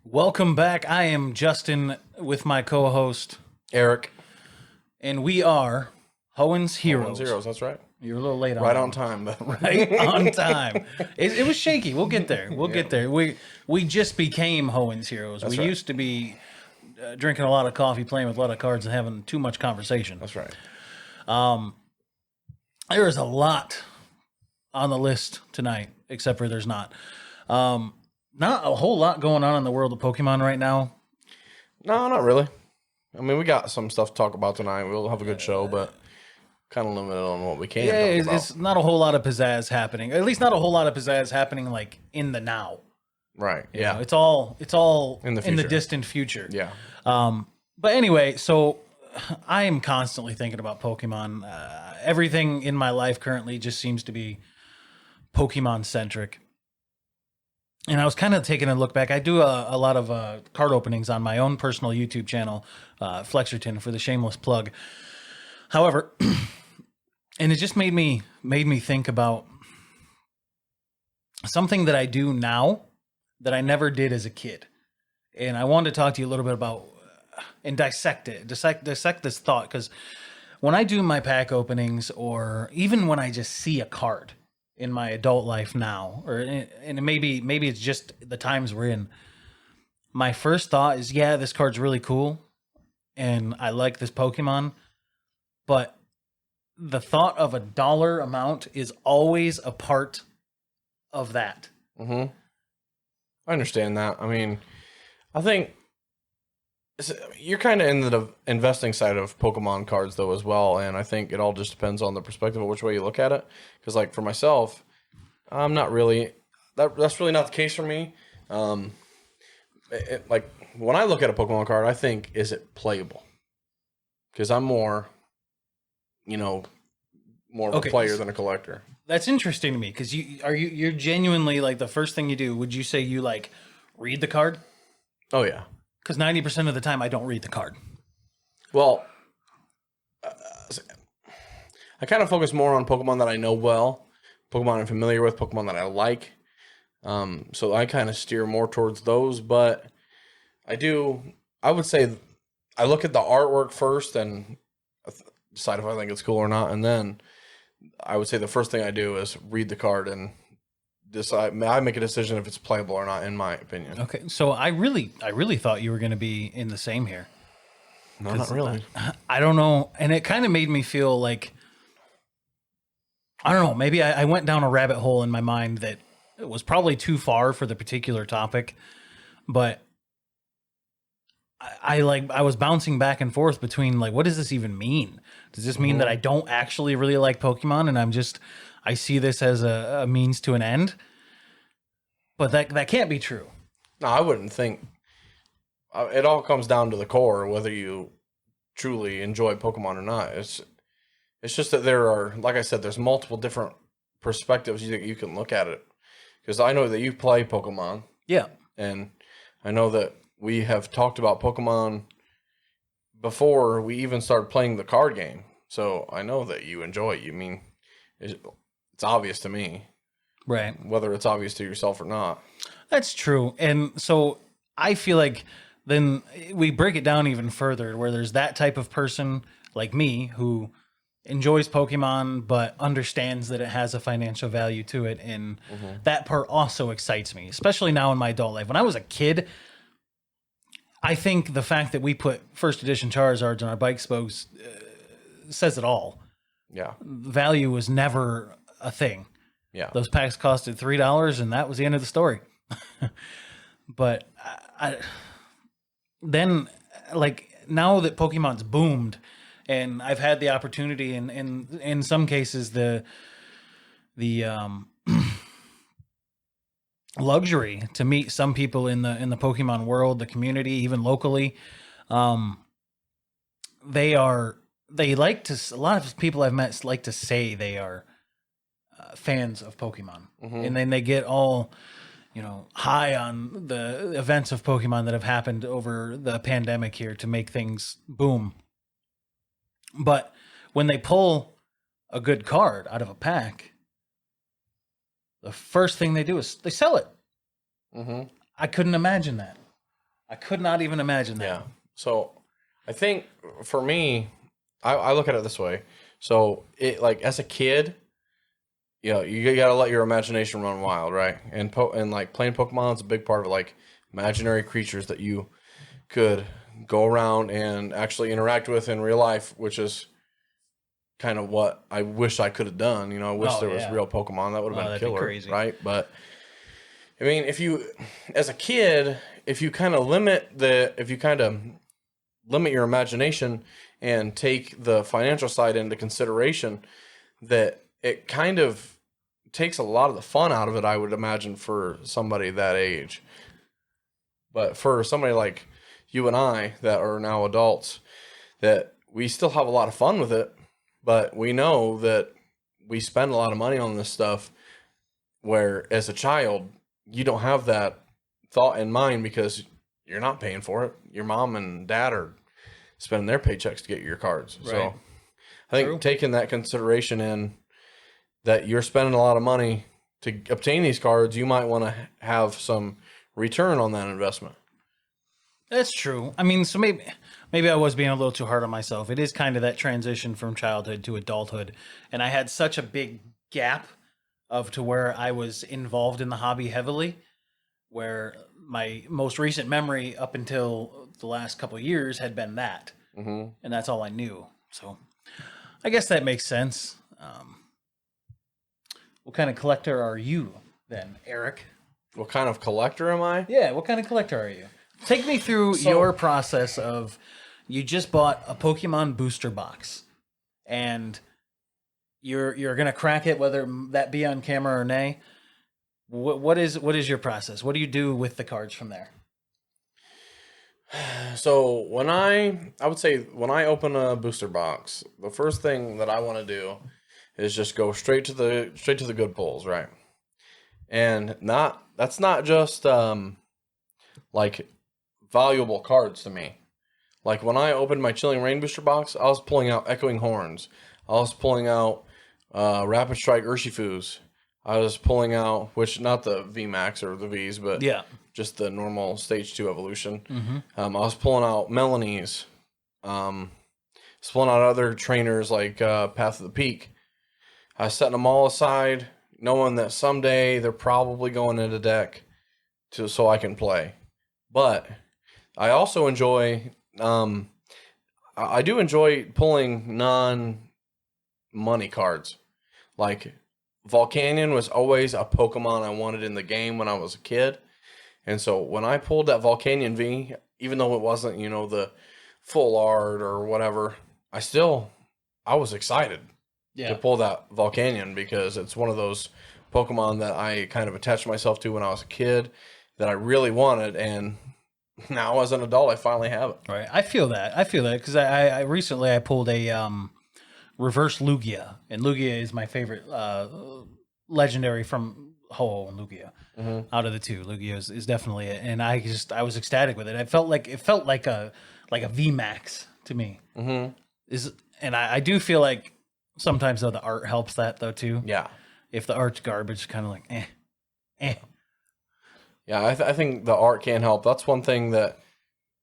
Welcome back. I am Justin with my co-host Eric. and we are Hoenn's Heroes. Zeros, that's right. You're a little late on Right that on one. time, though. Right on time. It was shaky. We'll get there. We'll get there. We just became Hoenn's Heroes. That's we right. used to be drinking a lot of coffee, playing with a lot of cards, and having too much conversation. That's right. There is a lot on the list tonight, except for there's not. Not a whole lot going on in the world of Pokemon right now. No, not really. I mean, we got some stuff to talk about tonight. We'll have a good show, but kind of limited on what we can Yeah, talk about. it's not a whole lot of pizzazz happening. At least not a whole lot of pizzazz happening like in the now. Right, You yeah. know, it's all In the in the future. distant future. Yeah. But anyway, so I am constantly thinking about Pokemon. Everything in my life currently just seems to be Pokemon centric. And I was kind of taking a look back. I do a lot of card openings on my own personal YouTube channel, Flexerton, for the shameless plug. However, and it just made me think about something that I do now that I never did as a kid. And I wanted to talk to you a little bit about and dissect this thought, because when I do my pack openings, or even when I just see a card in my adult life now, and maybe it's just the times we're in, my first thought is, yeah, this card's really cool and I like this Pokemon, but the thought of a dollar amount is always a part of that. I understand that. I mean, I think you're kind of in the investing side of Pokemon cards, though, as well. And I think it all just depends on the perspective of which way you look at it. Because, like, for myself, I'm not really... That's really not the case for me. Like, when I look at a Pokemon card, I think, is it playable? Because I'm more of a player than a collector. That's interesting to me, because you're genuinely, like, the first thing you do, would you say you, like, read the card? Oh, yeah. Because 90% of the time I don't read the card. Well, I kind of focus more on Pokemon that I know well, Pokemon I'm familiar with, Pokemon that I like. So I kind of steer more towards those, but I would say I look at the artwork first and decide if I think it's cool or not. And then I would say the first thing I do is read the card and decide. I make a decision if it's playable or not, in my opinion. Okay, so I really thought you were going to be in the same here. No, not really. I don't know, and it kind of made me feel like, I don't know, maybe I went down a rabbit hole in my mind that it was probably too far for the particular topic, but I was bouncing back and forth between, like, what does this even mean? Does this mean that I don't actually really like Pokemon and I see this as a means to an end? But that can't be true. No, I wouldn't think. It all comes down to the core, whether you truly enjoy Pokemon or not. It's just that there are, like I said, there's multiple different perspectives you can look at it. Because I know that you play Pokemon. Yeah. And I know that we have talked about Pokemon before we even started playing the card game. So I know that you enjoy it. You mean, it's obvious to me. Right. Whether it's obvious to yourself or not. That's true. And so I feel like then we break it down even further, where there's that type of person like me who enjoys Pokemon but understands that it has a financial value to it, and that part also excites me, especially now in my adult life. When I was a kid, I think the fact that we put first edition Charizards on our bike spokes says it all. Yeah. Value was never a thing. Yeah. Those packs costed $3, and that was the end of the story. But then, like, now that Pokemon's boomed, and I've had the opportunity, and in some cases the luxury to meet some people in the Pokemon world, the community, even locally, a lot of people I've met like to say they are fans of Pokemon, and then they get all, high on the events of Pokemon that have happened over the pandemic here to make things boom. But when they pull a good card out of a pack, the first thing they do is they sell it. Mm-hmm. I couldn't imagine that. I could not even imagine that. Yeah. So I think for me, I look at it this way. So it like as a kid, you know, you gotta let your imagination run wild, right? And like playing Pokemon is a big part of like imaginary creatures that you could go around and actually interact with in real life, which is kind of what I wish I could have done. You know, I wish there was real Pokemon. That would have been that'd be killer, crazy. right? But I mean, if you, as a kid, if you kind of limit your imagination and take the financial side into consideration, that it kind of takes a lot of the fun out of it, I would imagine, for somebody that age. But for somebody like you and I that are now adults, that we still have a lot of fun with it, but we know that we spend a lot of money on this stuff, where as a child, you don't have that thought in mind because you're not paying for it. Your mom and dad are spending their paychecks to get your cards. Right. So I think taking that consideration in, that you're spending a lot of money to obtain these cards, you might want to have some return on that investment. That's true. I mean, so maybe I was being a little too hard on myself. It is kind of that transition from childhood to adulthood, and I had such a big gap to where I was involved in the hobby heavily, where my most recent memory up until the last couple of years had been that, and that's all I knew. So I guess that makes sense. What kind of collector are you then, Eric? What kind of collector am I? Yeah, what kind of collector are you? Take me through your process of, you just bought a Pokemon booster box, and you're gonna crack it, whether that be on camera or nay. What is your process? What do you do with the cards from there? So when I would say when I open a booster box, the first thing that I want to do is just go straight to the good pulls, right? And that's not just like valuable cards to me. Like when I opened my Chilling Reign booster box, I was pulling out Echoing Horns. I was pulling out Rapid Strike Urshifus. I was pulling out, which not the VMAX or the Vs, but just the normal Stage 2 evolution. I was pulling out Melanies. I was pulling out other trainers like Path of the Peak. I was setting them all aside, knowing that someday they're probably going into deck so I can play. But I also enjoy, I do enjoy pulling non-money cards. Like Volcanion was always a Pokemon I wanted in the game when I was a kid. And so when I pulled that Volcanion V, even though it wasn't, the full art or whatever, I was excited to pull that Volcanion, because it's one of those Pokemon that I kind of attached myself to when I was a kid that I really wanted, and now as an adult I finally have it. Right. I feel that because I recently pulled a reverse Lugia, and Lugia is my favorite legendary from Ho-Oh and Lugia. Out of the two, Lugia is definitely it, and I was ecstatic with it. It felt like a VMAX to me. And I do feel like sometimes though the art helps that though too. Yeah. If the art's garbage, kind of like eh. Yeah, I think the art can help. That's one thing that,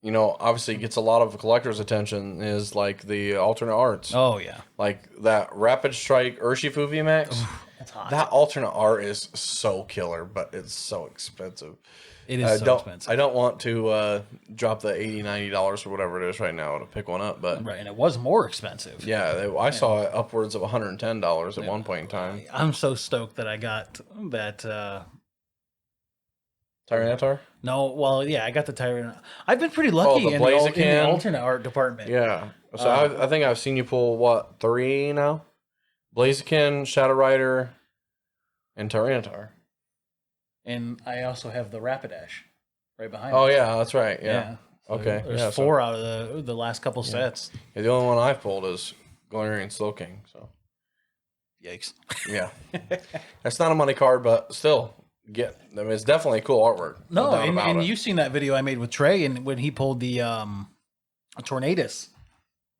obviously gets a lot of collectors' attention, is like the alternate arts. Oh, yeah. Like that Rapid Strike Urshifu VMAX. That's hot. That alternate art is so killer, but it's so expensive. It is expensive. I don't want to drop the $80, $90 or whatever it is right now to pick one up. But right, and it was more expensive. Yeah, I saw it upwards of $110 at one point in time. I'm so stoked that I got that... Tyranitar? No, well, yeah, I got the Tyranitar. I've been pretty lucky in the alternate art department. Yeah. So I think I've seen you pull, 3 now? Blaziken, Shadow Rider, and Tyranitar. And I also have the Rapidash right behind me. Oh, me. yeah, that's right. Yeah. So okay. There's 4 out of the last couple sets. Yeah, the only one I've pulled is Galarian Slowking. So, yikes. Yeah. That's not a money card, but still... it's definitely cool artwork. No, and you've seen that video I made with Trey, and when he pulled the Tornadus,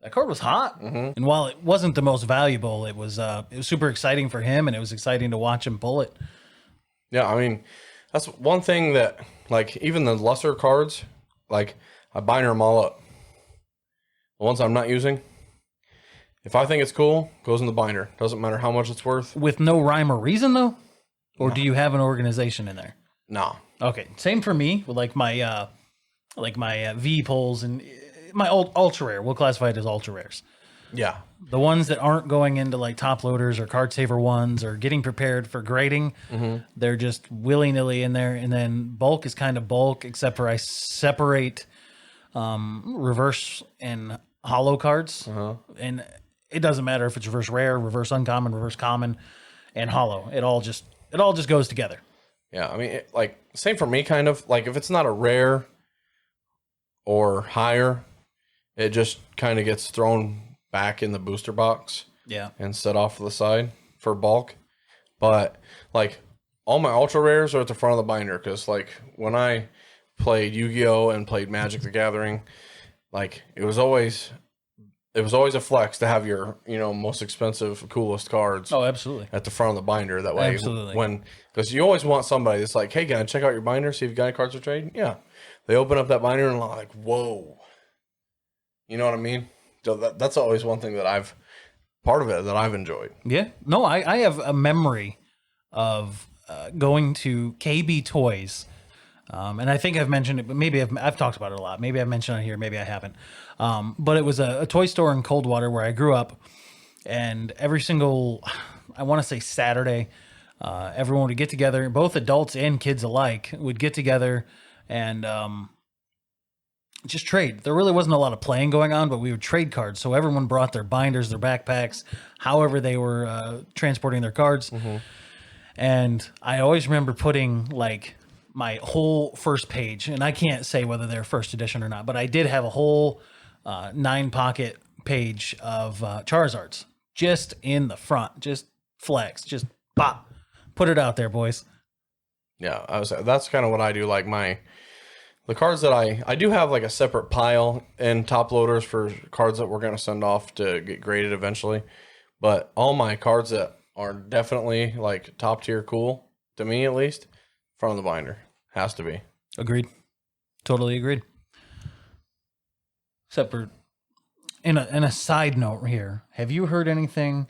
that card was hot. And while it wasn't the most valuable, it was super exciting for him, and it was exciting to watch him pull it. Yeah, I mean, that's one thing that, like, even the lesser cards, like, I binder them all up. The ones I'm not using, if I think it's cool, goes in the binder. Doesn't matter how much it's worth. With no rhyme or reason, though? Or No. do you have an organization in there? No. Okay, same for me with like my V poles and my old ultra rare. We'll classify it as ultra rares. Yeah. The ones that aren't going into like top loaders or card saver ones or getting prepared for grading, they're just willy nilly in there. And then bulk is kind of bulk, except for I separate reverse and hollow cards, and it doesn't matter if it's reverse rare, reverse uncommon, reverse common, and hollow. It all just goes together. Yeah, I mean, like, same for me, kind of. Like, if it's not a rare or higher, it just kind of gets thrown back in the booster box. Yeah. And set off to the side for bulk. But, like, all my ultra rares are at the front of the binder because, like, when I played Yu-Gi-Oh! And played Magic the Gathering, like, it was always a flex to have your, most expensive, coolest cards Oh, absolutely. at the front of the binder. That way, Absolutely. because you always want somebody that's like, hey, can I check out your binder, see if you got any cards for trade? Yeah. They open up that binder and like, whoa. You know what I mean? So that's always one thing that I've enjoyed. Yeah. No, I have a memory of going to KB Toys. And I think I've mentioned it, but maybe I've talked about it a lot. Maybe I've mentioned it here, maybe I haven't. But it was a toy store in Coldwater where I grew up, and every single, I want to say Saturday, everyone would get together, both adults and kids alike would get together and just trade. There really wasn't a lot of playing going on, but we would trade cards. So everyone brought their binders, their backpacks, however they were transporting their cards. And I always remember putting like my whole first page, and I can't say whether they're first edition or not, but I did have a whole 9-pocket page of Charizards just in the front, just flex, just pop, put it out there, boys. Yeah, that's kind of what I do. Like the cards that I do have like a separate pile in top loaders for cards that we're going to send off to get graded eventually. But all my cards that are definitely like top tier cool, to me at least, front of the binder. Has to be. Agreed. Totally agreed. Except for, in a side note here, have you heard anything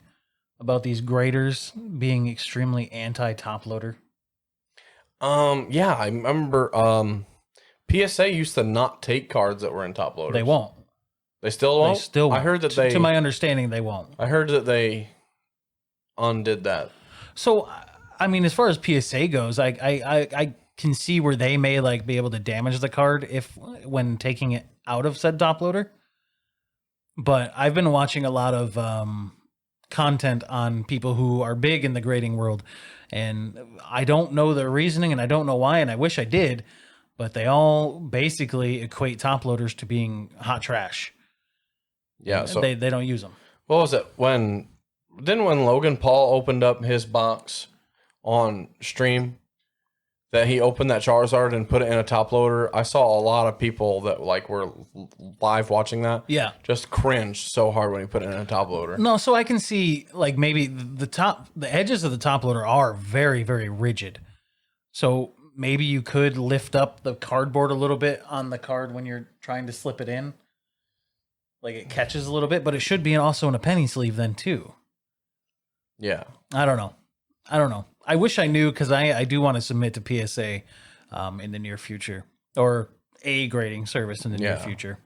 about these graders being extremely anti-top loader? Yeah, I remember PSA used to not take cards that were in top loaders. They won't. They still won't? They still won't. I heard that they... To my understanding, they won't. I heard that they undid that. So, I mean, as far as PSA goes, I can see where they may like be able to damage the card when taking it out of said top loader. But I've been watching a lot of content on people who are big in the grading world, and I don't know their reasoning, and I don't know why, and I wish I did, but they all basically equate top loaders to being hot trash. Yeah, so they don't use them. What was it when Logan Paul opened up his box on stream, that he opened that Charizard and put it in a top loader? I saw a lot of people that like were live watching that. Yeah. Just cringed so hard when he put it in a top loader. No, so I can see like maybe the edges of the top loader are very, very rigid. So maybe you could lift up the cardboard a little bit on the card when you're trying to slip it in. Like it catches a little bit, but it should be also in a penny sleeve then too. Yeah. I don't know. I wish I knew, because I do want to submit to PSA in the near future, or a grading service in the near future.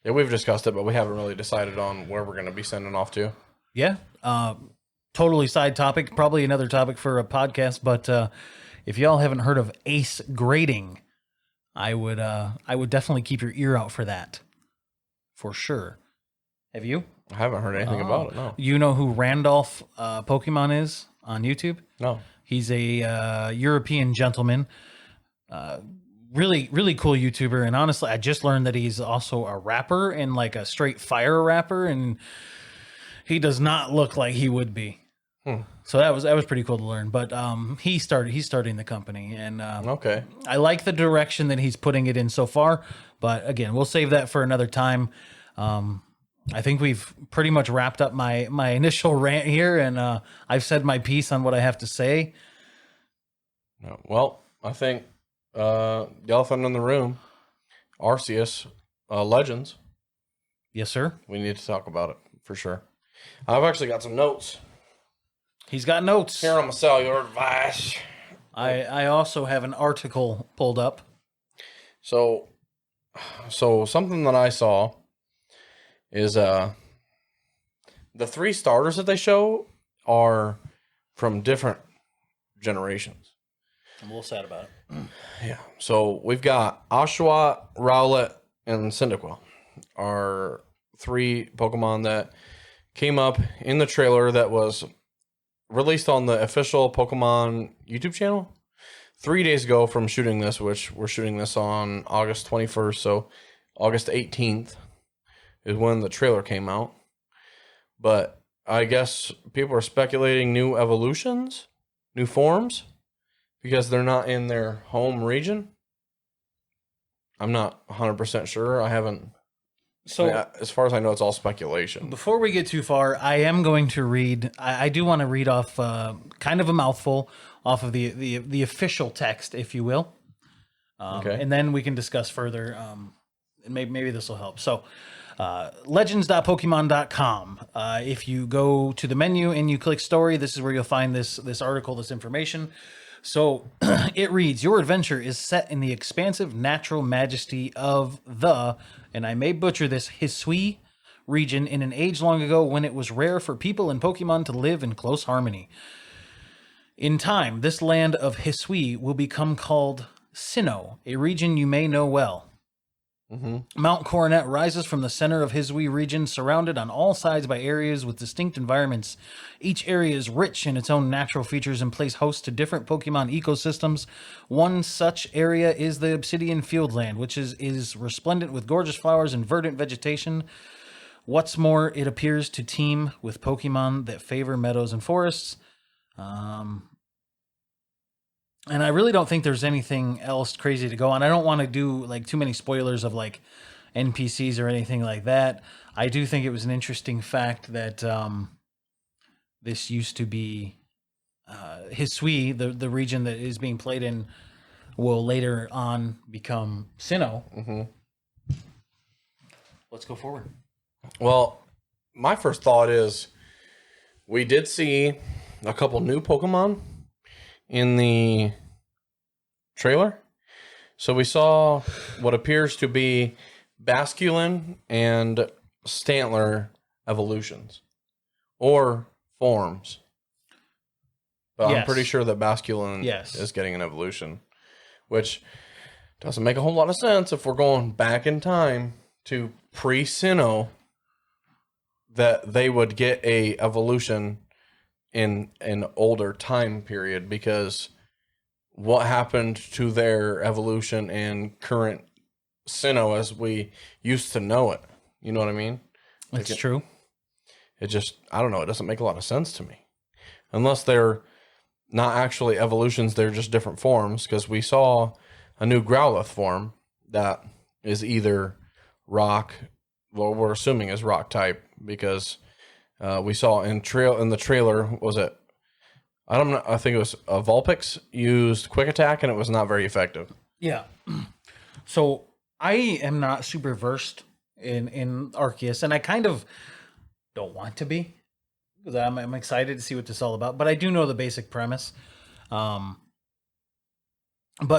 Yeah, we've discussed it, but we haven't really decided on where we're going to be sending off to. Yeah. Totally side topic, probably another topic for a podcast, but if y'all haven't heard of Ace Grading, I would definitely keep your ear out for that. For sure. Have you? I haven't heard anything about it, no. You know who Randolph Pokemon is on YouTube? No. He's a European gentleman. Really, really cool YouTuber. And honestly, I just learned that he's also a rapper, and like a straight fire rapper, and he does not look like he would be. So that was pretty cool to learn. But he's starting the company, and okay. I like the direction that he's putting it in so far. But again, we'll save that for another time. I think we've pretty much wrapped up my initial rant here, and I've said my piece on what I have to say. No. Well, I think the elephant in the room, Arceus, Legends. Yes, sir. We need to talk about it for sure. I've actually got some notes He's got notes. here on my cellular device. I also have an article pulled up. So something that I saw is the 3 starters that they show are from different generations. I'm a little sad about it. Yeah. So we've got Oshawott, Rowlet, and Cyndaquil are 3 Pokemon that came up in the trailer that was released on the official Pokemon YouTube channel 3 days ago from shooting this, which we're shooting this on August 21st. So August 18th is when the trailer came out. But I guess people are speculating new evolutions, new forms, because they're not in their home region. I'm not 100% sure. I haven't. So, as far as I know, it's all speculation. before we get too far, I am going to read. I do want to read off kind of a mouthful off of the official text, if you will. Okay. And then we can discuss further. And maybe this will help. So, legends.pokemon.com. If you go to the menu and you click story, this is where you'll find this article, this information. So it reads, your adventure is set in the expansive natural majesty of the, and I may butcher this, Hisui region in an age long ago when it was rare for people and Pokemon to live in close harmony. In time, this land of Hisui will become called Sinnoh, a region you may know well. Mount Coronet rises from the center of Hisui region, surrounded on all sides by areas with distinct environments. Each area is rich in its own natural features and plays host to different Pokemon ecosystems. One such area is the Obsidian Fieldland, which is resplendent with gorgeous flowers and verdant vegetation. What's more, it appears to teem with Pokemon that favor meadows and forests. And I really don't think there's anything else crazy to go on. I don't want to do like too many spoilers of like NPCs or anything like that. I do think it was an interesting fact that this used to be Hisui, the region that is being played in, will later on become Sinnoh. Let's go forward. Well, my first thought is we did see a couple new Pokemon in the trailer. So we saw what appears to be Basculin and Stantler evolutions or forms. But Yes. I'm pretty sure that Basculin is getting an evolution, which doesn't make a whole lot of sense if we're going back in time to pre-Sinnoh, that they would get a evolution in an older time period, because what happened to their evolution and current Sinnoh as we used to know it? You know what I mean? That's true. It just, I don't know, it doesn't make a lot of sense to me. Unless they're not actually evolutions, they're just different forms, because we saw a new Growlithe form that is either rock, well, we're assuming is rock type, because we saw in the trailer, was it? I don't know. I think it was Vulpix used Quick Attack, and it was not very effective. Yeah. So I am not super versed in Arceus, and I kind of don't want to be, because I'm excited to see what this is all about. But I do know the basic premise. But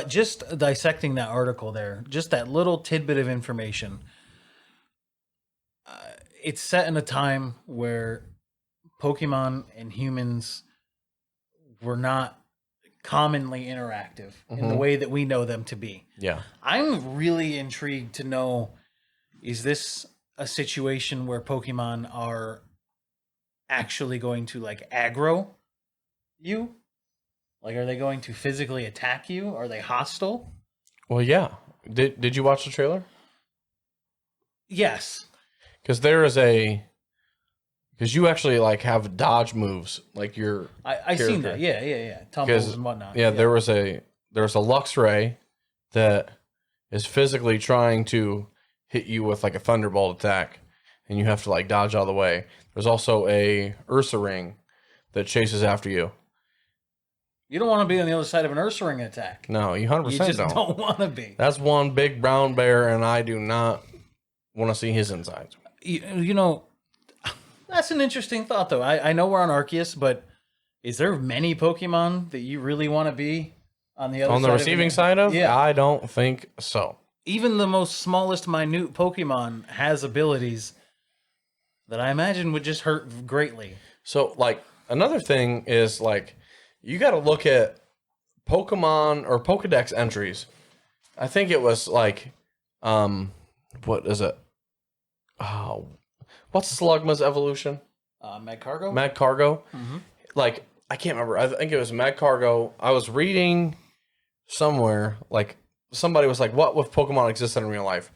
just dissecting that article there, just that little tidbit of information. It's set in a time where Pokemon and humans were not commonly interactive in the way that we know them to be. Yeah. I'm really intrigued to know, is this a situation where Pokemon are actually going to like aggro you? Like, are they going to physically attack you? Are they hostile? Well, yeah. Did you watch the trailer? Yes. Because because you actually like have dodge moves, like your I seen that. Yeah. Tumbles and whatnot. Yeah, there was a Luxray that is physically trying to hit you with like a Thunderbolt attack, and you have to like dodge all the way. There's also a Ursaring that chases after you. You don't want to be on the other side of an Ursaring attack. No, you 100% You just don't. don't want to be. That's one big brown bear, and I do not want to see his insides. You know, that's an interesting thought, though. I know we're on Arceus, but is there many Pokemon that you really want to be on the other On the side receiving side of? Yeah. I don't think so. Even the most smallest, minute Pokemon has abilities that I imagine would just hurt greatly. So, like, another thing is, like, you got to look at Pokemon or Pokedex entries. I think it was, like, what is it? Oh, what's Slugma's evolution? Magcargo? Magcargo. Like, I can't remember. I think it was Magcargo. I was reading somewhere, like, somebody was like, what if Pokemon existed in real life?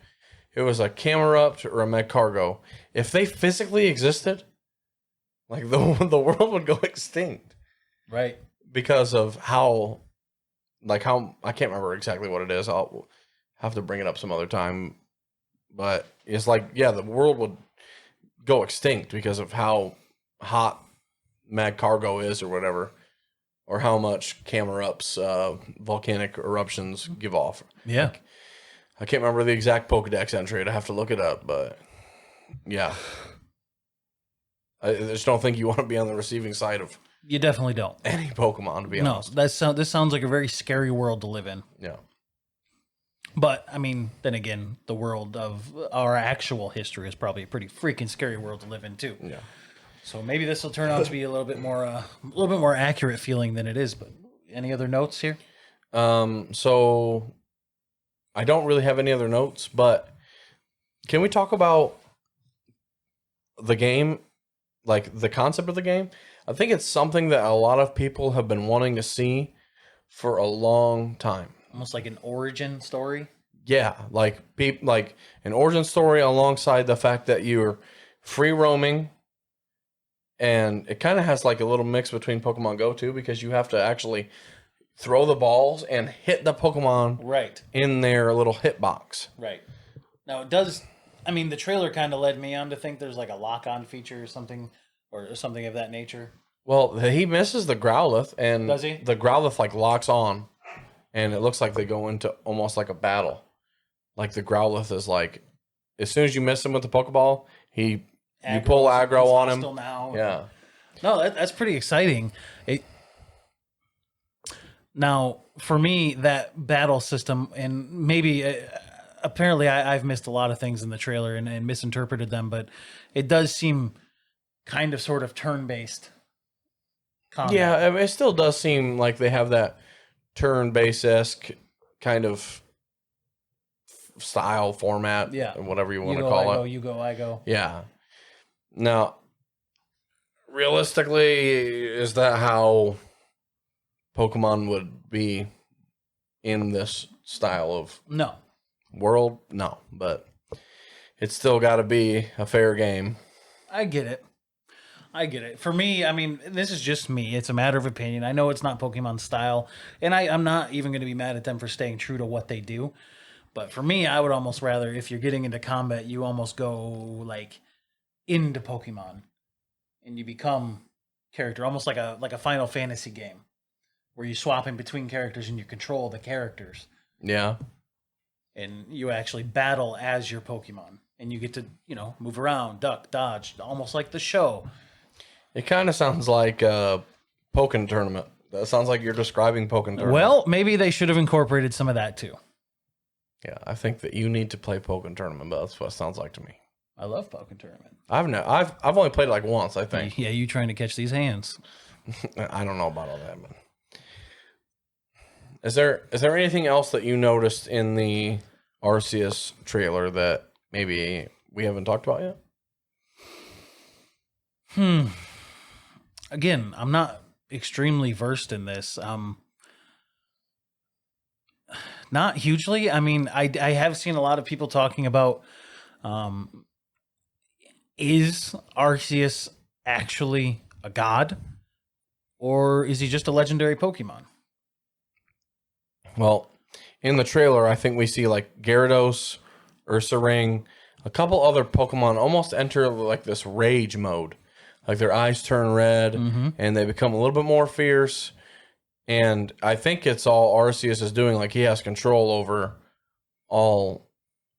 It was a Camerupt or a Magcargo. If they physically existed, like, the world would go extinct. Right. Because of how I can't remember exactly what it is. I'll have to bring it up some other time. But it's like, yeah, the world would go extinct because of how hot Magcargo is or whatever, or how much Camerupt's volcanic eruptions give off. Yeah. Like, I can't remember the exact Pokedex entry. I'd have to look it up, but yeah. I just don't think you want to be on the receiving side of You definitely don't. any Pokemon, to be No, honest. this sounds like a very scary world to live in. Yeah. But, I mean, then again, the world of our actual history is probably a pretty freaking scary world to live in, too. Yeah. So maybe this will turn out to be a little bit more accurate feeling than it is. But any other notes here? So I don't really have any other notes, but can we talk about the game, like the concept of the game? I think it's something that a lot of people have been wanting to see for a long time. Almost like an origin story. Yeah, like an origin story alongside the fact that you're free roaming. And it kind of has like a little mix between Pokemon Go too, because you have to actually throw the balls and hit the Pokemon Right. in their little hitbox. Right. Now it does. I mean, the trailer kind of led me on to think there's like a lock-on feature or something of that nature. Well, he misses the Growlithe, and Does he? the Growlithe like locks on, and it looks like they go into almost like a battle. Like the Growlithe is like, as soon as you miss him with the Pokeball, you pull aggro on him. Now. Yeah. No, that's pretty exciting. Now, for me, that battle system, and maybe apparently I've missed a lot of things in the trailer and misinterpreted them, but it does seem kind of sort of turn-based combat. Yeah, I mean, it still does seem like they have that turn-based-esque kind of style format, Yeah. whatever you want to go, call I it. go, you go, I go. Yeah. Now, realistically, is that how Pokemon would be in this style of No. world? No, but it's still got to be a fair game. I get it. For me, I mean, this is just me. It's a matter of opinion. I know it's not Pokemon style, and I'm not even going to be mad at them for staying true to what they do. But for me, I would almost rather, if you're getting into combat, you almost go like into Pokemon, and you become character, almost like a Final Fantasy game, where you swap in between characters and you control the characters, Yeah. and you actually battle as your Pokemon, and you get to move around, duck, dodge, almost like the show. It kind of sounds like a Pokken tournament. That sounds like you're describing Pokken tournament. Well, maybe they should have incorporated some of that too. Yeah, I think that you need to play Pokken tournament, but that's what it sounds like to me. I love Pokemon Tournament. I've only played it like once, I think. Yeah, you trying to catch these hands. I don't know about all that, but is there anything else that you noticed in the Arceus trailer that maybe we haven't talked about yet? Again, I'm not extremely versed in this. Not hugely. I mean, I have seen a lot of people talking about is Arceus actually a god, or is he just a legendary Pokemon? Well, in the trailer, I think we see like Gyarados, Ursaring, a couple other Pokemon almost enter like this rage mode. Like their eyes turn red and they become a little bit more fierce. And I think it's all Arceus is doing. Like, he has control over all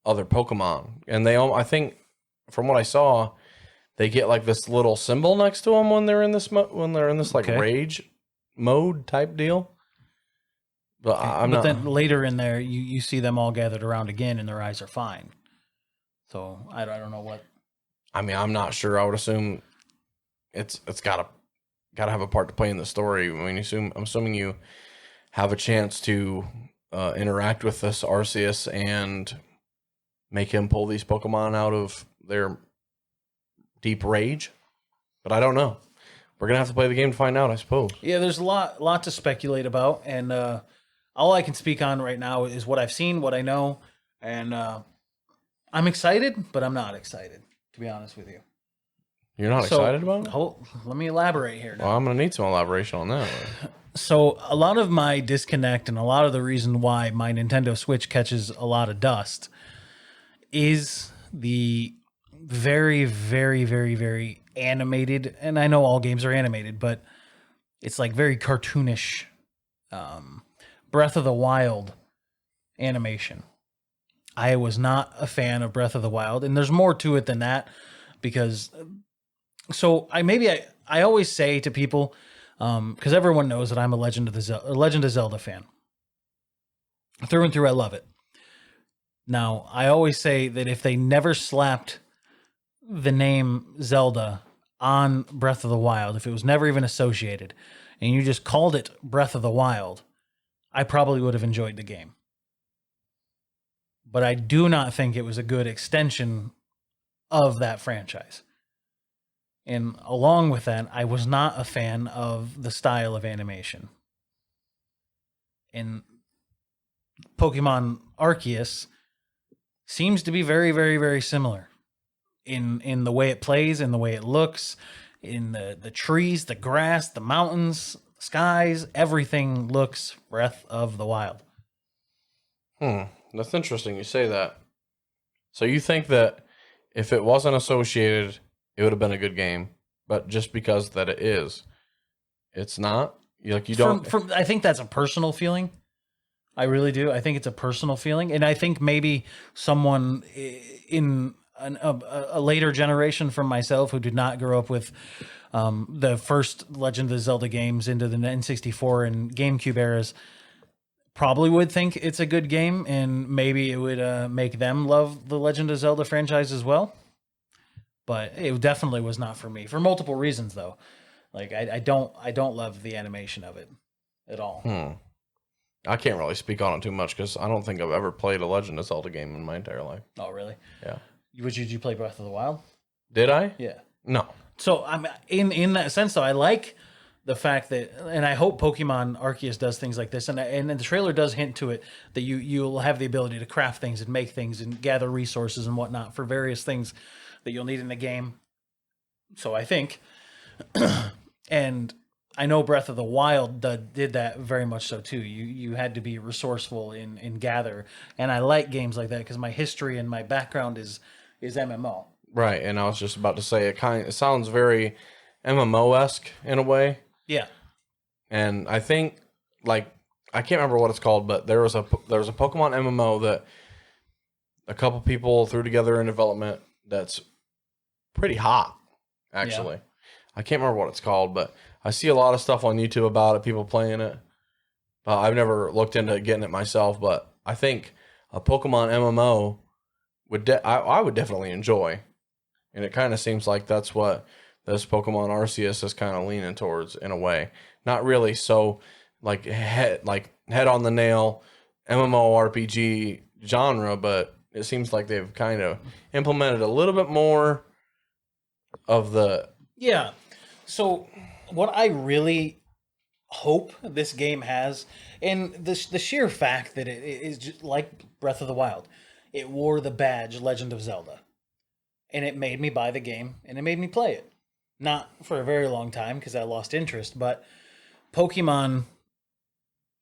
other Pokemon. And I think, from what I saw, they get like this little symbol next to them when they're in this like Okay. rage mode type deal. But then later in there, you see them all gathered around again, and their eyes are fine. So I don't know what. I mean, I'm not sure. I would assume it's gotta have a part to play in the story. I mean, I'm assuming you have a chance to interact with this Arceus and make him pull these Pokemon out of their deep rage. But I don't know. We're gonna have to play the game to find out, I suppose. Yeah, there's a lot to speculate about, and all I can speak on right now is what I've seen, what I know, and I'm excited, but I'm not excited, to be honest with you. You're not excited about it? Let me elaborate here now. Well, I'm gonna need some elaboration on that. So a lot of my disconnect and a lot of the reason why my Nintendo Switch catches a lot of dust is the very, very, very, very animated, and I know all games are animated, but it's like very cartoonish Breath of the Wild animation. I was not a fan of Breath of the Wild, and there's more to it than that, because I always say to people, because everyone knows that I'm a Legend of Zelda fan. Through and through, I love it. Now, I always say that if they never slapped the name Zelda on Breath of the Wild, if it was never even associated, and you just called it Breath of the Wild, I probably would have enjoyed the game. But I do not think it was a good extension of that franchise. And along with that, I was not a fan of the style of animation. And Pokemon Arceus seems to be very, very, very similar in the way it plays, in the way it looks, in the trees, the grass, the mountains, skies, everything looks Breath of the Wild. That's interesting you say that. So you think that if it wasn't associated, it would have been a good game, but just because that it is, it's not? You don't... I think that's a personal feeling. I really do. I think it's a personal feeling. And I think maybe someone in a later generation from myself who did not grow up with the first Legend of Zelda games into the N64 and GameCube eras probably would think it's a good game, and maybe it would make them love the Legend of Zelda franchise as well. But it definitely was not for me for multiple reasons, though. Like I don't love the animation of it at all. I can't really speak on it too much because I don't think I've ever played a Legend of Zelda game in my entire life. Oh, really? Yeah. Did you play Breath of the Wild? Did I? Yeah. No. So I'm in that sense, though. I like the fact that, and I hope Pokemon Arceus does things like this, and the trailer does hint to it that you'll have the ability to craft things and make things and gather resources and whatnot for various things that you'll need in the game. So I think, and I know Breath of the Wild did that very much so too. You had to be resourceful in gather, and I like games like that because my history and my background is MMO. Right, and I was just about to say it sounds very MMO-esque in a way. Yeah. And I think, like, I can't remember what it's called, but there was a Pokemon MMO that a couple people threw together in development that's pretty hot, actually. Yeah. I can't remember what it's called, but I see a lot of stuff on YouTube about it, people playing it. I've never looked into getting it myself, but I think a Pokemon MMO I would definitely enjoy. And it kind of seems like that's what this Pokemon Arceus is kind of leaning towards in a way. Not really so like head on the nail MMORPG genre, but it seems like they've kind of implemented a little bit more of the... Yeah. So what I really hope this game has, and the sheer fact that it is just like Breath of the Wild, it wore the badge Legend of Zelda. And it made me buy the game, and it made me play it. Not for a very long time, because I lost interest, but Pokemon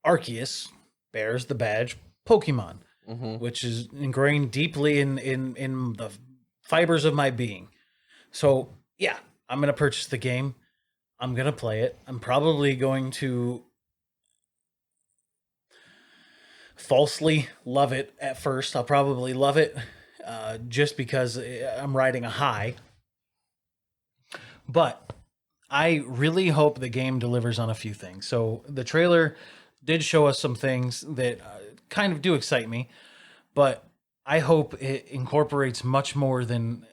Arceus bears the badge Pokemon, which is ingrained deeply in the fibers of my being. So, yeah, I'm going to purchase the game. I'm going to play it. I'm probably going to falsely love it at first. I'll probably love it just because I'm riding a high. But I really hope the game delivers on a few things. So the trailer did show us some things that kind of do excite me, but I hope it incorporates much more than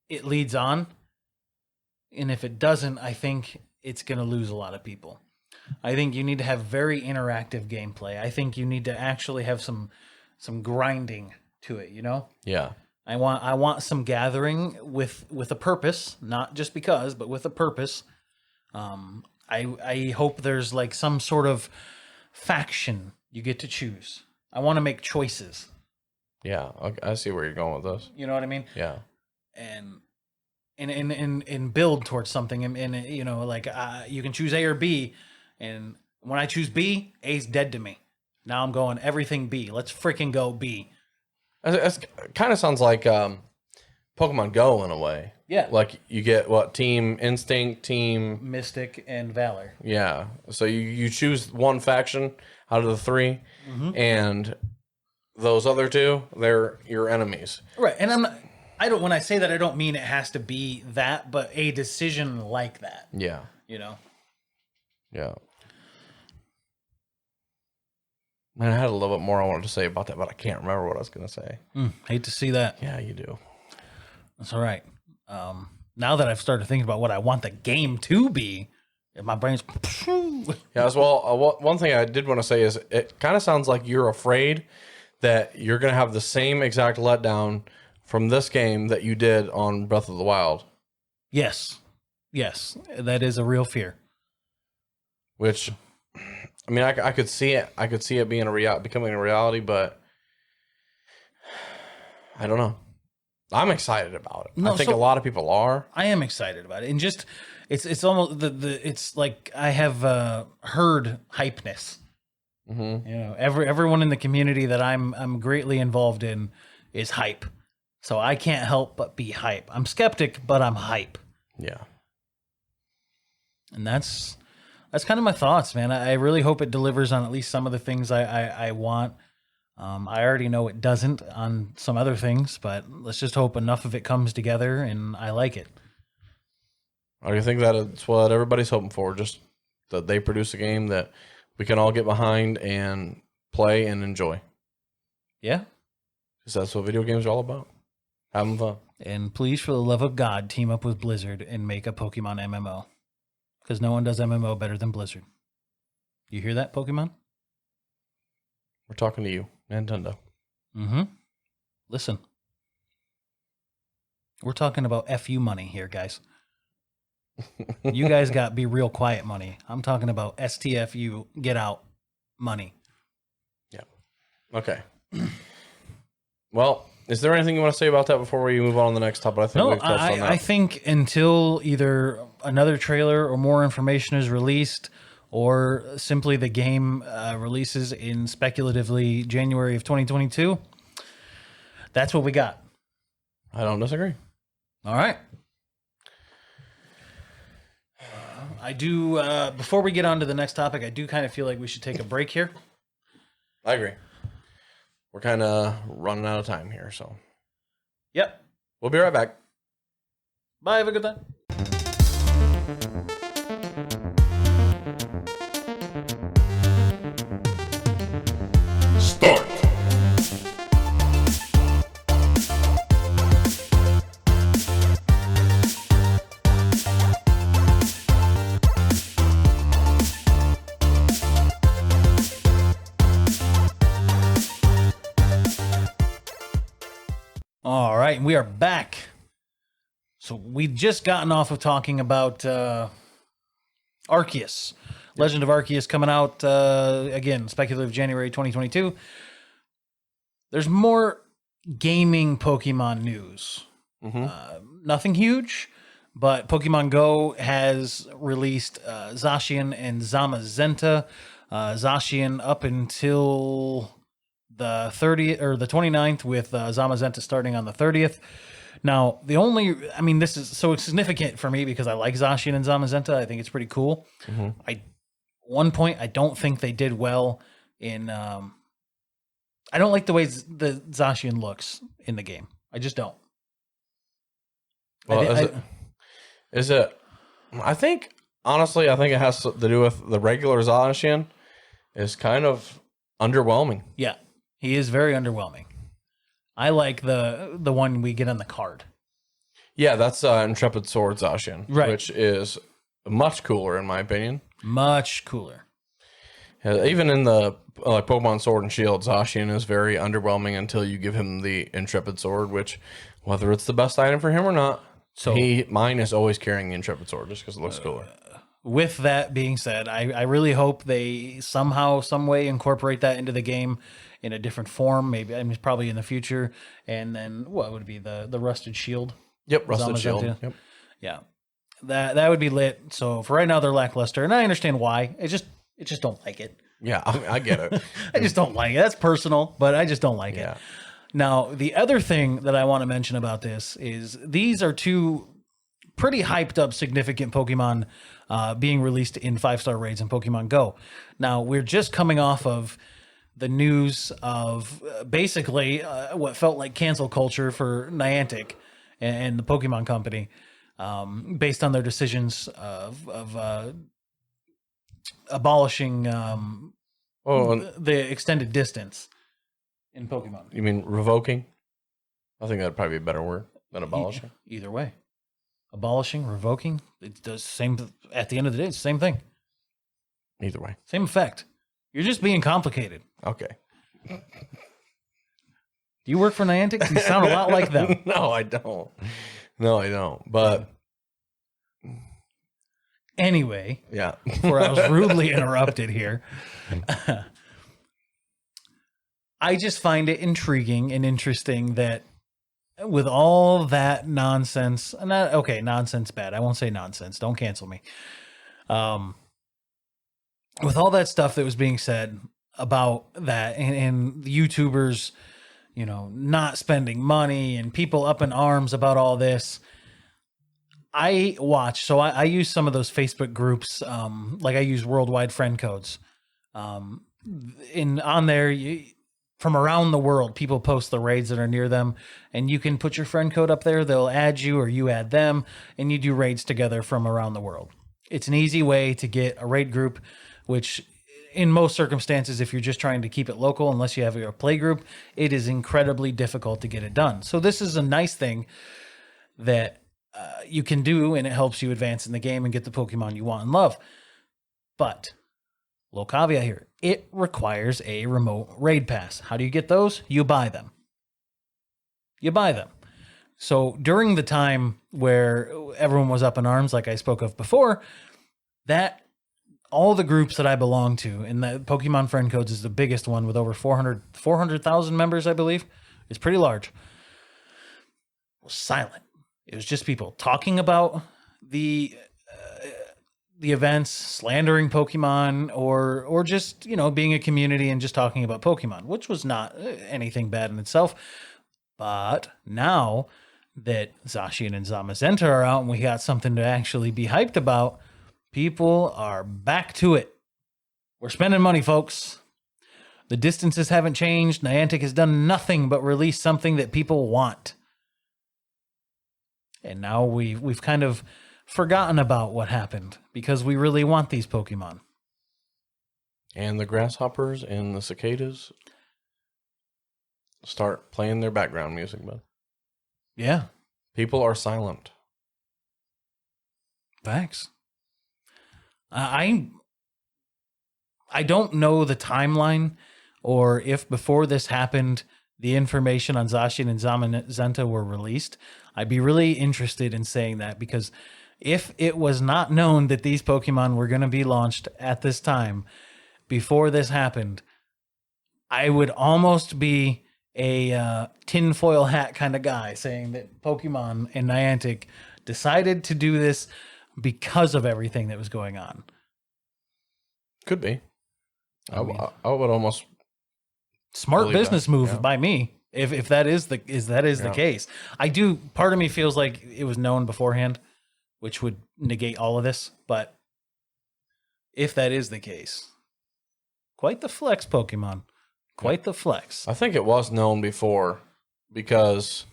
it leads on. And if it doesn't, I think it's going to lose a lot of people. I think you need to have very interactive gameplay. I think you need to actually have some grinding to it, you know? Yeah. I want some gathering with a purpose, not just because, but with a purpose. I hope there's like some sort of faction you get to choose. I want to make choices. Yeah, I see where you're going with this. You know what I mean? Yeah. And build towards something, and you know, like you can choose A or B, and when I choose B, A's dead to me. Now I'm going everything B. Let's freaking go B. It kind of sounds like Pokemon Go in a way. Yeah. Like you get what? Team Instinct, Team Mystic, and Valor. Yeah. So you choose one faction out of the three, and those other two, they're your enemies. Right. And when I say that, I don't mean it has to be that, but a decision like that. Yeah. You know? Yeah. Man, I had a little bit more I wanted to say about that, but I can't remember what I was going to say. Hate to see that. Yeah, you do. That's all right. Now that I've started thinking about what I want the game to be, my brain's... Yeah, as well, one thing I did want to say is it kind of sounds like you're afraid that you're going to have the same exact letdown from this game that you did on Breath of the Wild. Yes. Yes. That is a real fear. Which, I mean, I could see it. I could see it being becoming a reality, but I don't know. I'm excited about it. I think a lot of people are. I am excited about it. And just, it's almost, it's like I have herd hypeness. Mm-hmm. You know, everyone in the community that I'm greatly involved in is hype. So I can't help but be hype. I'm skeptic, but I'm hype. Yeah. And that's kind of my thoughts, man. I really hope it delivers on at least some of the things I want. I already know it doesn't on some other things, but let's just hope enough of it comes together and I like it. I think that it's what everybody's hoping for, just that they produce a game that we can all get behind and play and enjoy. Yeah. Because that's what video games are all about. Having fun. And please, for the love of God, team up with Blizzard and make a Pokemon MMO. Because no one does MMO better than Blizzard. You hear that, Pokemon? We're talking to you, Nintendo. Mm-hmm. Listen. We're talking about FU money here, guys. You guys got be real quiet money. I'm talking about STFU, get out money. Yeah. Okay. Well, is there anything you want to say about that before we move on to the next topic? I think until either another trailer or more information is released, or simply the game releases in speculatively January of 2022, that's what we got. I don't disagree. All right. I do, before we get on to the next topic, I do kind of feel like we should take a break here. I agree. We're kind of running out of time here, so. Yep. We'll be right back. Bye, have a good time. Start. All right, we are back. So we've just gotten off of talking about Arceus. Legend of Arceus coming out, again, speculative January 2022. There's more gaming Pokemon news. Nothing huge, but Pokemon Go has released Zacian and Zamazenta. Zacian up until the 30th or the 29th, with Zamazenta starting on the 30th. Now, this is so significant for me because I like Zacian and Zamazenta. I think it's pretty cool. One point I don't think they did well in. I don't like the way the Zacian looks in the game. I just don't. Well, is it? I think honestly, I think it has to do with the regular Zacian is kind of underwhelming. Yeah, he is very underwhelming. I like the one we get on the card. Yeah, that's Intrepid Sword Zacian, right, which is much cooler in my opinion. Much cooler. Even in the Pokemon Sword and Shield, Zacian is very underwhelming until you give him the Intrepid Sword, which, whether it's the best item for him or not, so mine is always carrying the Intrepid Sword just because it looks cooler. With that being said, I really hope they somehow, some way incorporate that into the game in a different form. Maybe, I mean, probably in the future. And then what would it be the Rusted Shield? Yep, Rusted Shield. Yep. Yeah, that would be lit. So for right now, they're lackluster, and I understand why. I just don't like it. Yeah, I get it. I just don't like it. That's personal, but I just don't like it. Now, the other thing that I want to mention about this is these are two pretty hyped up, significant Pokemon being released in 5-star raids in Pokemon Go. Now, we're just coming off of the news of basically what felt like cancel culture for Niantic and the Pokemon Company, based on their decisions of abolishing the extended distance in Pokemon. You mean revoking? I think that'd probably be a better word than abolishing. Either way. Abolishing, revoking, it does same. At the end of the day, it's the same thing. Either way. Same effect. You're just being complicated. Okay. Do you work for Niantic? You sound a lot like them. No, I don't. But anyway, yeah. Before I was rudely interrupted here, I just find it intriguing and interesting that with all that nonsense, nonsense bad. I won't say nonsense. Don't cancel me. With all that stuff that was being said about that and the YouTubers, not spending money and people up in arms about all this, I watch. So I use some of those Facebook groups, like I use worldwide friend codes. On there, from around the world, people post the raids that are near them, and you can put your friend code up there. They'll add you or you add them, and you do raids together from around the world. It's an easy way to get a raid group, which in most circumstances, if you're just trying to keep it local, unless you have a play group, it is incredibly difficult to get it done. So this is a nice thing that you can do, and it helps you advance in the game and get the Pokemon you want and love. But, little caveat here, it requires a remote raid pass. How do you get those? You buy them. So during the time where everyone was up in arms, like I spoke of before, that all the groups that I belong to, and the Pokemon Friend Codes is the biggest one with over 400,000 members, I believe. It's pretty large. Was silent. It was just people talking about the events, slandering Pokemon, or just, being a community and just talking about Pokemon, which was not anything bad in itself. But now that Zacian and Zamazenta are out and we got something to actually be hyped about, people are back to it. We're spending money, folks. The distances haven't changed. Niantic has done nothing but release something that people want. And now we've kind of forgotten about what happened because we really want these Pokemon. And the grasshoppers and the cicadas start playing their background music, bud. Yeah. People are silent. Facts. I don't know the timeline or if before this happened, the information on Zacian and Zamazenta were released. I'd be really interested in saying that, because if it was not known that these Pokemon were going to be launched at this time before this happened, I would almost be a tinfoil hat kind of guy saying that Pokemon and Niantic decided to do this because of everything that was going on. Could be. I would almost smart business move by me. If that is the case, I do. Part of me feels like it was known beforehand, which would negate all of this. But if that is the case, Quite the flex, Pokemon. Quite the flex. I think it was known before because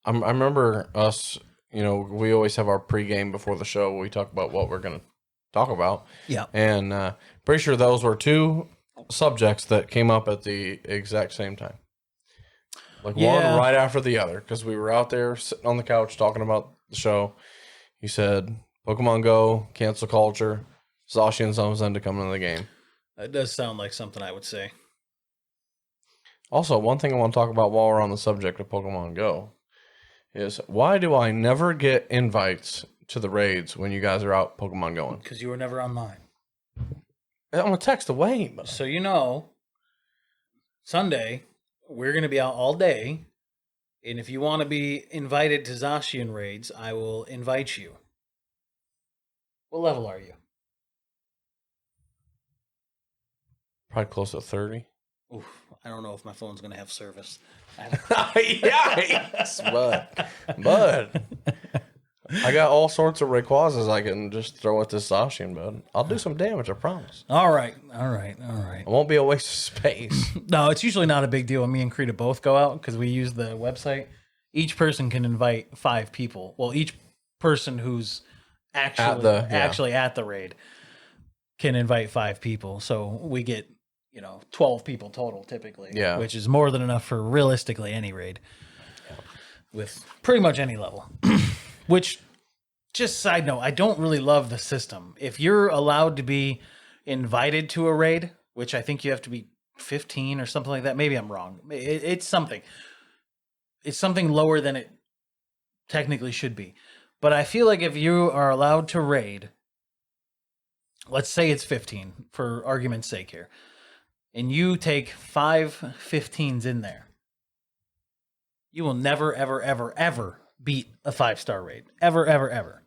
I remember us, we always have our pregame before the show. We talk about what we're going to talk about. Yeah. And pretty sure those were two subjects that came up at the exact same time. Like one right after the other, because we were out there sitting on the couch talking about the show. He said, Pokemon Go, cancel culture, Zacian and Zamazenta coming into the game. That does sound like something I would say. Also, one thing I want to talk about while we're on the subject of Pokemon Go is why do I never get invites to the raids when you guys are out Pokemon going? Because you were never online. I'm a text away. But... So Sunday, we're going to be out all day. And if you want to be invited to Zacian raids, I will invite you. What level are you? Probably close to 30. Oof, I don't know if my phone's going to have service. Yikes, bud. I got all sorts of Rayquazas I can just throw at this Zacian, bud. I'll do some damage, I promise. All right. It won't be a waste of space. No, it's usually not a big deal when me and Krita both go out because we use the website. Each person can invite 5 people. Well, each person who's actually at the raid can invite 5 people. So we get 12 people total typically, which is more than enough for realistically any raid with pretty much any level. Which, just side note, I don't really love the system. If you're allowed to be invited to a raid, which I think you have to be 15 or something like that. Maybe I'm wrong. It's something. It's something lower than it technically should be. But I feel like if you are allowed to raid, let's say it's 15 for argument's sake here, and you take 5 15s in there, you will never, ever, ever, ever beat a 5-star raid. Ever, ever, ever.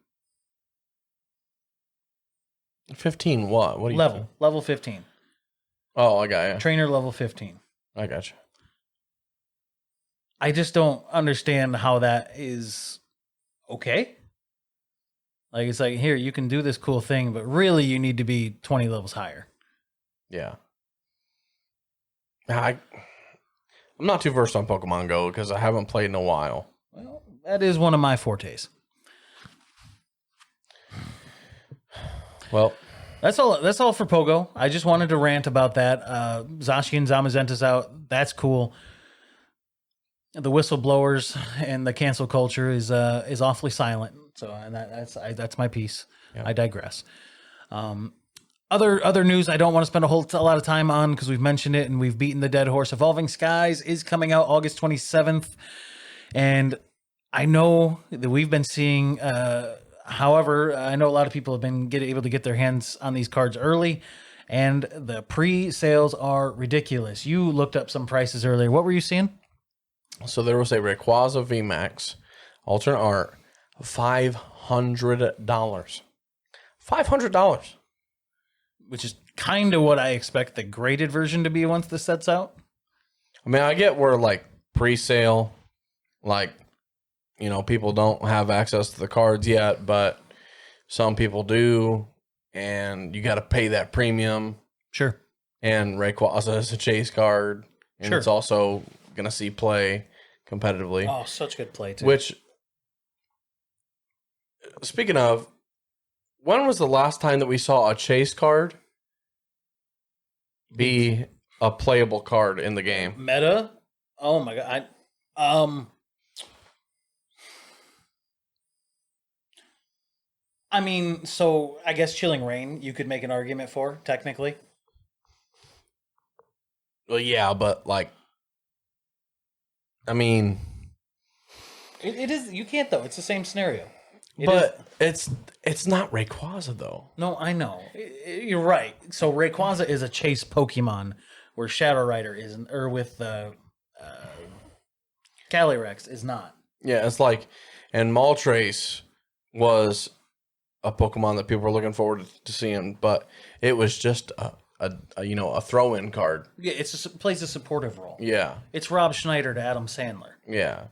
15 what? What do you Level 15. Oh, I got you. Trainer level 15. I got you. I just don't understand how that is okay. Like, it's like, here, you can do this cool thing, but really you need to be 20 levels higher. Yeah. I'm not too versed on Pokemon Go because I haven't played in a while. Well, that is one of my fortes. Well, that's all for Pogo. I just wanted to rant about that. Zacian Zamazenta's out. That's cool. The whistleblowers and the cancel culture is awfully silent. So, and that's my piece. Yeah. I digress. Other news I don't want to spend a lot of time on because we've mentioned it and we've beaten the dead horse. Evolving Skies is coming out August 27th, and I know that we've been seeing. However, I know a lot of people have been able to get their hands on these cards early, and the pre-sales are ridiculous. You looked up some prices earlier. What were you seeing? So there was a Rayquaza VMAX alternate art, $500. $500. Which is kind of what I expect the graded version to be once this sets out. I mean, I get where like pre-sale, like, people don't have access to the cards yet, but some people do, and you got to pay that premium. Sure. And Rayquaza is a chase card, and it's also going to see play competitively. Oh, such good play, too. Which, speaking of, when was the last time that we saw a chase card be a playable card in the game? Meta? Oh my god. I mean, so I guess Chilling Reign you could make an argument for, technically. Well, yeah, but like, I mean, it is. You can't though. It's the same scenario. It's not Rayquaza though. No, I know. You're right. So Rayquaza is a chase Pokemon, where Shadow Rider isn't, or with Calyrex is not. Yeah, it's like, and Moltres was a Pokemon that people were looking forward to seeing, but it was just a throw-in card. Yeah, plays a supportive role. Yeah, it's Rob Schneider to Adam Sandler. Yeah,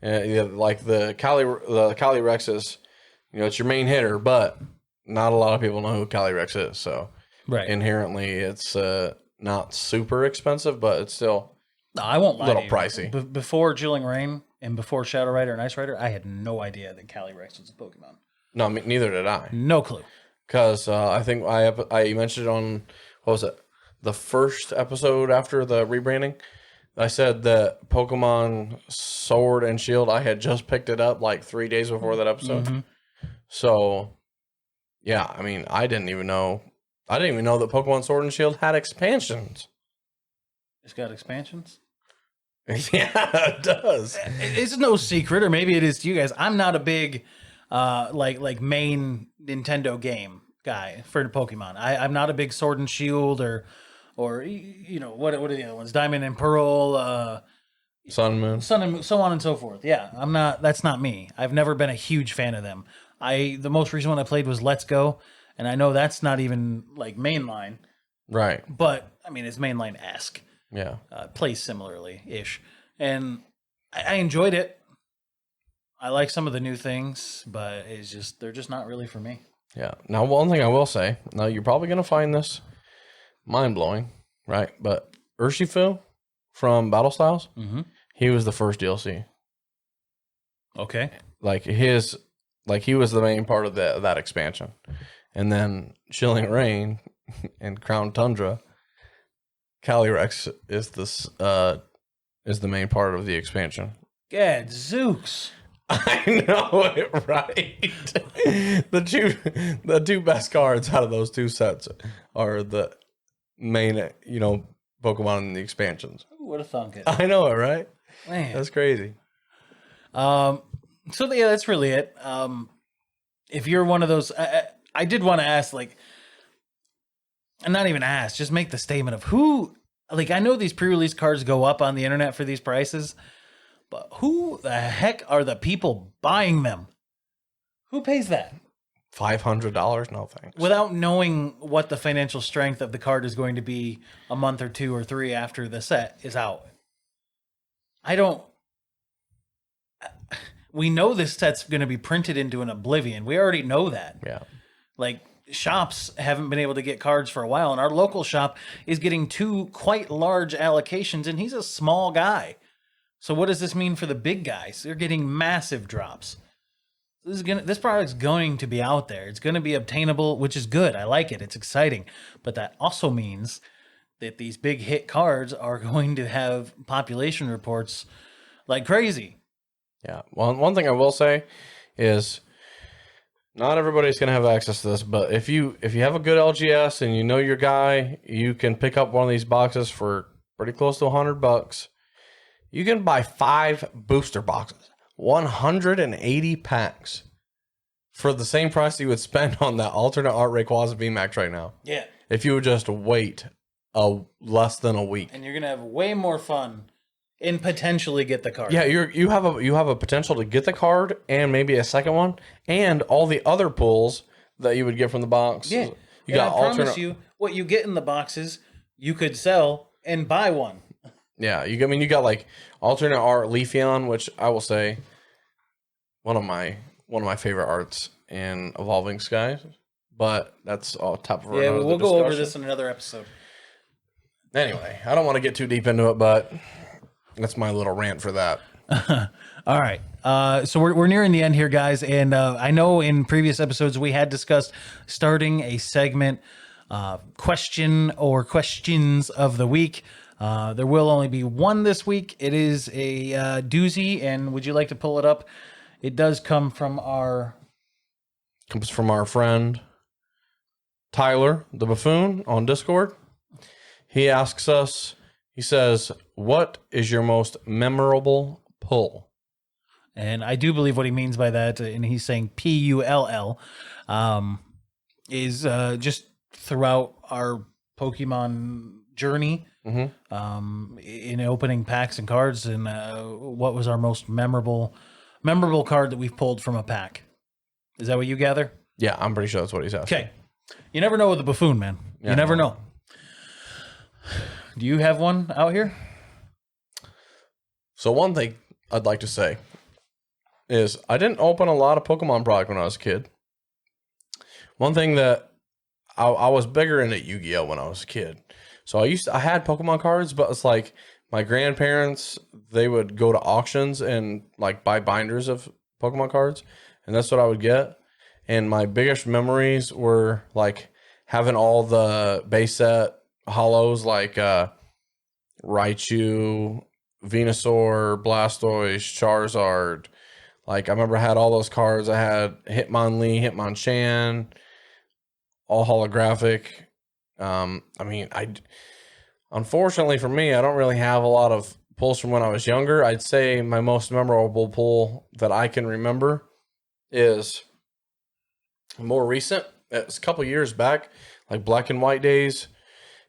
yeah, like the Calyrex is, it's your main hitter, but not a lot of people know who Calyrex is. So Right. Inherently, it's not super expensive, but it's still No, I won't lie. little to you. pricey. Before Chilling Reign and before Shadow Rider and Ice Rider, I had no idea that Calyrex was a Pokemon. No, neither did I. No clue. Because I think I mentioned it on, what was it, the first episode after the rebranding. I said that Pokemon Sword and Shield, I had just picked it up like 3 days before that episode. Mm-hmm. So, yeah, I mean, I didn't even know that Pokemon Sword and Shield had expansions. It's got expansions? Yeah, it does. It's no secret, or maybe it is to you guys. I'm not a big like main Nintendo game guy for Pokemon. I'm not a big Sword and Shield or you know what are the other ones? Diamond and Pearl, Sun and Moon. Sun and Moon, so on and so forth. Yeah, I'm not. That's not me. I've never been a huge fan of them. The most recent one I played was Let's Go, and I know that's not even like mainline, Right. but I mean it's mainline-esque. Yeah. Plays similarly ish, and I enjoyed it. I like some of the new things, but they're just not really for me. Yeah. Now, one thing I will say, now you're probably going to find this mind-blowing, right? But Urshifu from Battle Styles, he was the first DLC. Okay. He was the main part of that expansion. And then Chilling Reign and Crown Tundra, Calyrex is the main part of the expansion. Gadzooks. I know it, right? The two best cards out of those two sets are the main, Pokemon in the expansions. Who would have thunk it? I know it, right? Man. That's crazy. So yeah, that's really it. If you're one of those, I did want to ask, like, and not even ask, just make the statement of who, like, I know these pre-release cards go up on the internet for these prices, but who the heck are the people buying them? Who pays that? $500? No thanks. Without knowing what the financial strength of the card is going to be a month or 2 or 3 after the set is out. We know this set's going to be printed into an oblivion. We already know that. Yeah. Like, shops haven't been able to get cards for a while, and our local shop is getting 2 quite large allocations, and he's a small guy. So what does this mean for the big guys? They're getting massive drops. This product's going to be out there. It's going to be obtainable, which is good. I like it. It's exciting. But that also means that these big hit cards are going to have population reports like crazy. Yeah. Well, one thing I will say is not everybody's going to have access to this, but if you have a good LGS and you know your guy, you can pick up one of these boxes for pretty close to $100. You can buy 5 booster boxes, 180 packs for the same price you would spend on that alternate art Rayquaza VMAX right now. Yeah. If you would just wait less than a week. And you're going to have way more fun and potentially get the card. Yeah, you have a potential to get the card and maybe a second one and all the other pulls that you would get from the box. Yeah. I promise you, what you get in the boxes, you could sell and buy one. Yeah, you got like alternate art Leafeon, which I will say one of my favorite arts in Evolving Skies, but that's all top of our Yeah, we'll go over this in another episode. Anyway, I don't want to get too deep into it, but that's my little rant for that. All right. So we're nearing the end here, guys, and I know in previous episodes we had discussed starting a segment, question or questions of the week. There will only be one this week. It is a doozy, and would you like to pull it up? It does come from our friend Tyler the Buffoon on Discord. He asks us, he says, what is your most memorable pull? And I do believe what he means by that, and he's saying PULL, is just throughout our Pokemon journey, in opening packs and cards, and what was our most memorable card that we've pulled from a pack. Is that what you gather? Yeah, I'm pretty sure that's what he's asking. Okay. You never know with the Buffoon, man. Yeah. You never know. Do you have one out here? So one thing I'd like to say is I didn't open a lot of Pokemon product when I was a kid. One thing that I was bigger into Yu-Gi-Oh when I was a kid. So I had Pokemon cards, but it's like my grandparents, they would go to auctions and like buy binders of Pokemon cards, and that's what I would get. And my biggest memories were like having all the base set hollows, like Raichu, Venusaur, Blastoise, Charizard. Like I remember I had all those cards. I had Hitmonlee, Hitmonchan, all holographic. Unfortunately for me, I don't really have a lot of pulls from when I was younger. I'd say my most memorable pull that I can remember is more recent. It's a couple years back, like black and white days,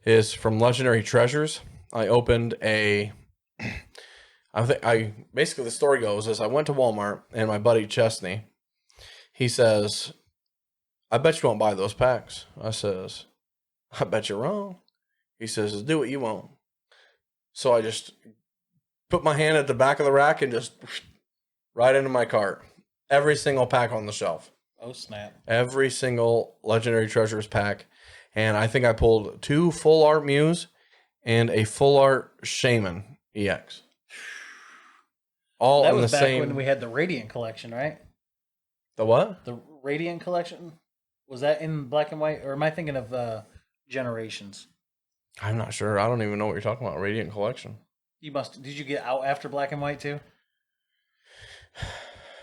is from Legendary Treasures. I opened basically the story goes is I went to Walmart and my buddy Chesney, he says, I bet you won't buy those packs. I says, I bet you're wrong. He says, do what you want. So I just put my hand at the back of the rack and just right into my cart. Every single pack on the shelf. Oh, snap. Every single Legendary Treasures pack. And I think I pulled 2 full art Mews and a full art Shaman EX. All that in was the back same. when we had the Radiant collection, right? The what? The Radiant collection? Was that in black and white? Or am I thinking of Generations? I'm not sure. I don't even know what you're talking about. Radiant collection. You must. Did you get out after black and white too?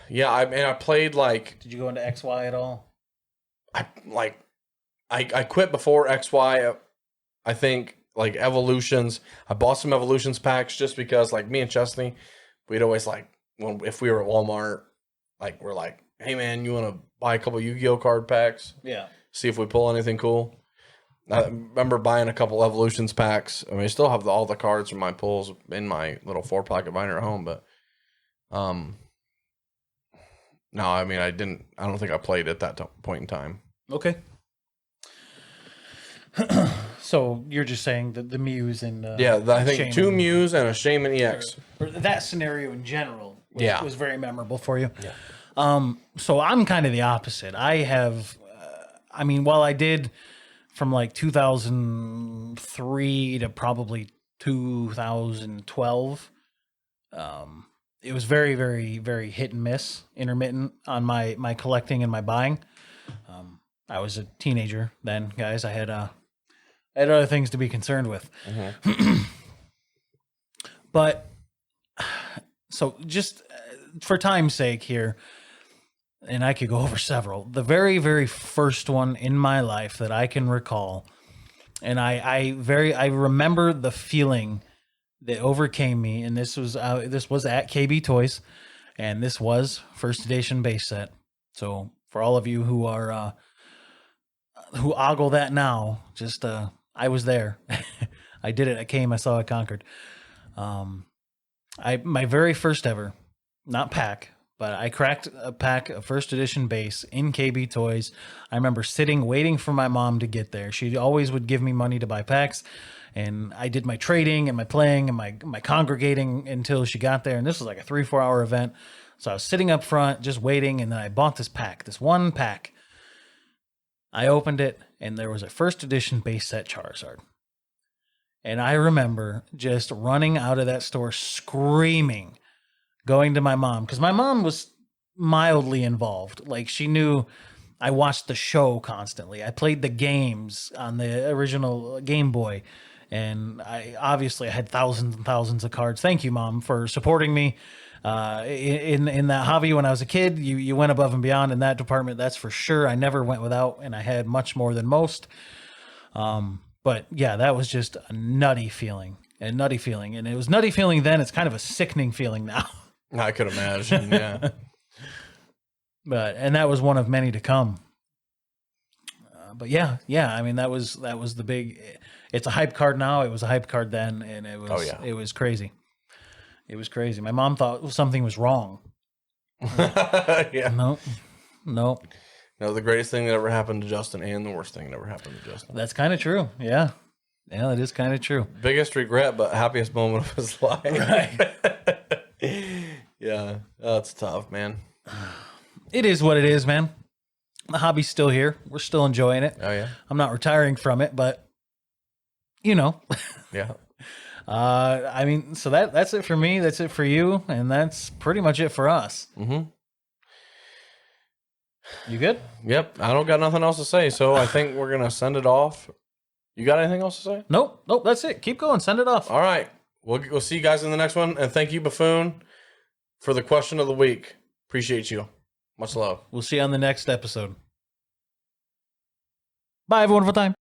Yeah, I played like. Did you go into XY at all? I quit before XY. I think like Evolutions. I bought some Evolutions packs just because like me and Chesney, we'd always like if we were at Walmart, like we're like, hey man, you want to buy a couple Yu-Gi-Oh card packs? Yeah. See if we pull anything cool. I remember buying a couple Evolutions packs. I mean, I still have all the cards from my pulls in my little 4-pocket binder at home, but no, I mean, I don't think I played at that point in time. Okay. So you're just saying that the Mews and I think Shaman, 2 Mews and a Shaman EX. or that scenario in general was very memorable for you. Yeah. So I'm kind of the opposite. I have, while I did from like 2003 to probably 2012, it was very, very, very hit and miss, intermittent on my collecting and my buying. I was a teenager then, guys. I had other things to be concerned with. Mm-hmm. But so just for time's sake here, and I could go over several. The very, very first one in my life that I can recall, and I remember the feeling that overcame me, and this was at KB Toys, and this was first edition base set. So for all of you who are who ogle that now, just I was there. I did it. I came. I saw. I conquered. My very first ever, not pack, but I cracked a pack of first edition base in KB Toys. I remember waiting for my mom to get there. She always would give me money to buy packs, and I did my trading and my playing and my congregating until she got there. And this was like a 3-4 hour event. So I was sitting up front just waiting, and then I bought this one pack. I opened it, and there was a first edition base set Charizard. And I remember just running out of that store screaming, going to my mom, because my mom was mildly involved. Like, she knew I watched the show constantly. I played the games on the original Game Boy, and I had thousands and thousands of cards. Thank you, Mom, for supporting me in that hobby. When I was a kid, you went above and beyond in that department, that's for sure. I never went without, and I had much more than most. But yeah, that was just a nutty feeling, and it was nutty feeling then. It's kind of a sickening feeling now. I could imagine, yeah. And that was one of many to come. But yeah. I mean, that was the big. It's a hype card now. It was a hype card then, and it was. It was crazy. It was crazy. My mom thought something was wrong. Yeah. No. No, the greatest thing that ever happened to Justin and the worst thing that ever happened to Justin. That's kind of true. Yeah. Yeah, that is kind of true. Biggest regret, but happiest moment of his life. Right. Yeah. That's tough, man. It is what it is, man. The hobby's still here. We're still enjoying it. Oh yeah. I'm not retiring from it, but Yeah. I mean, so that's it for me. That's it for you, and that's pretty much it for us. Mm-hmm. You good? Yep. I don't got nothing else to say, so I think we're gonna send it off. You got anything else to say? Nope. That's it. Keep going. Send it off. All right. We'll see you guys in the next one, and thank you, Buffoon, for the question of the week. Appreciate you. Much love. We'll see you on the next episode. Bye. Have a wonderful time.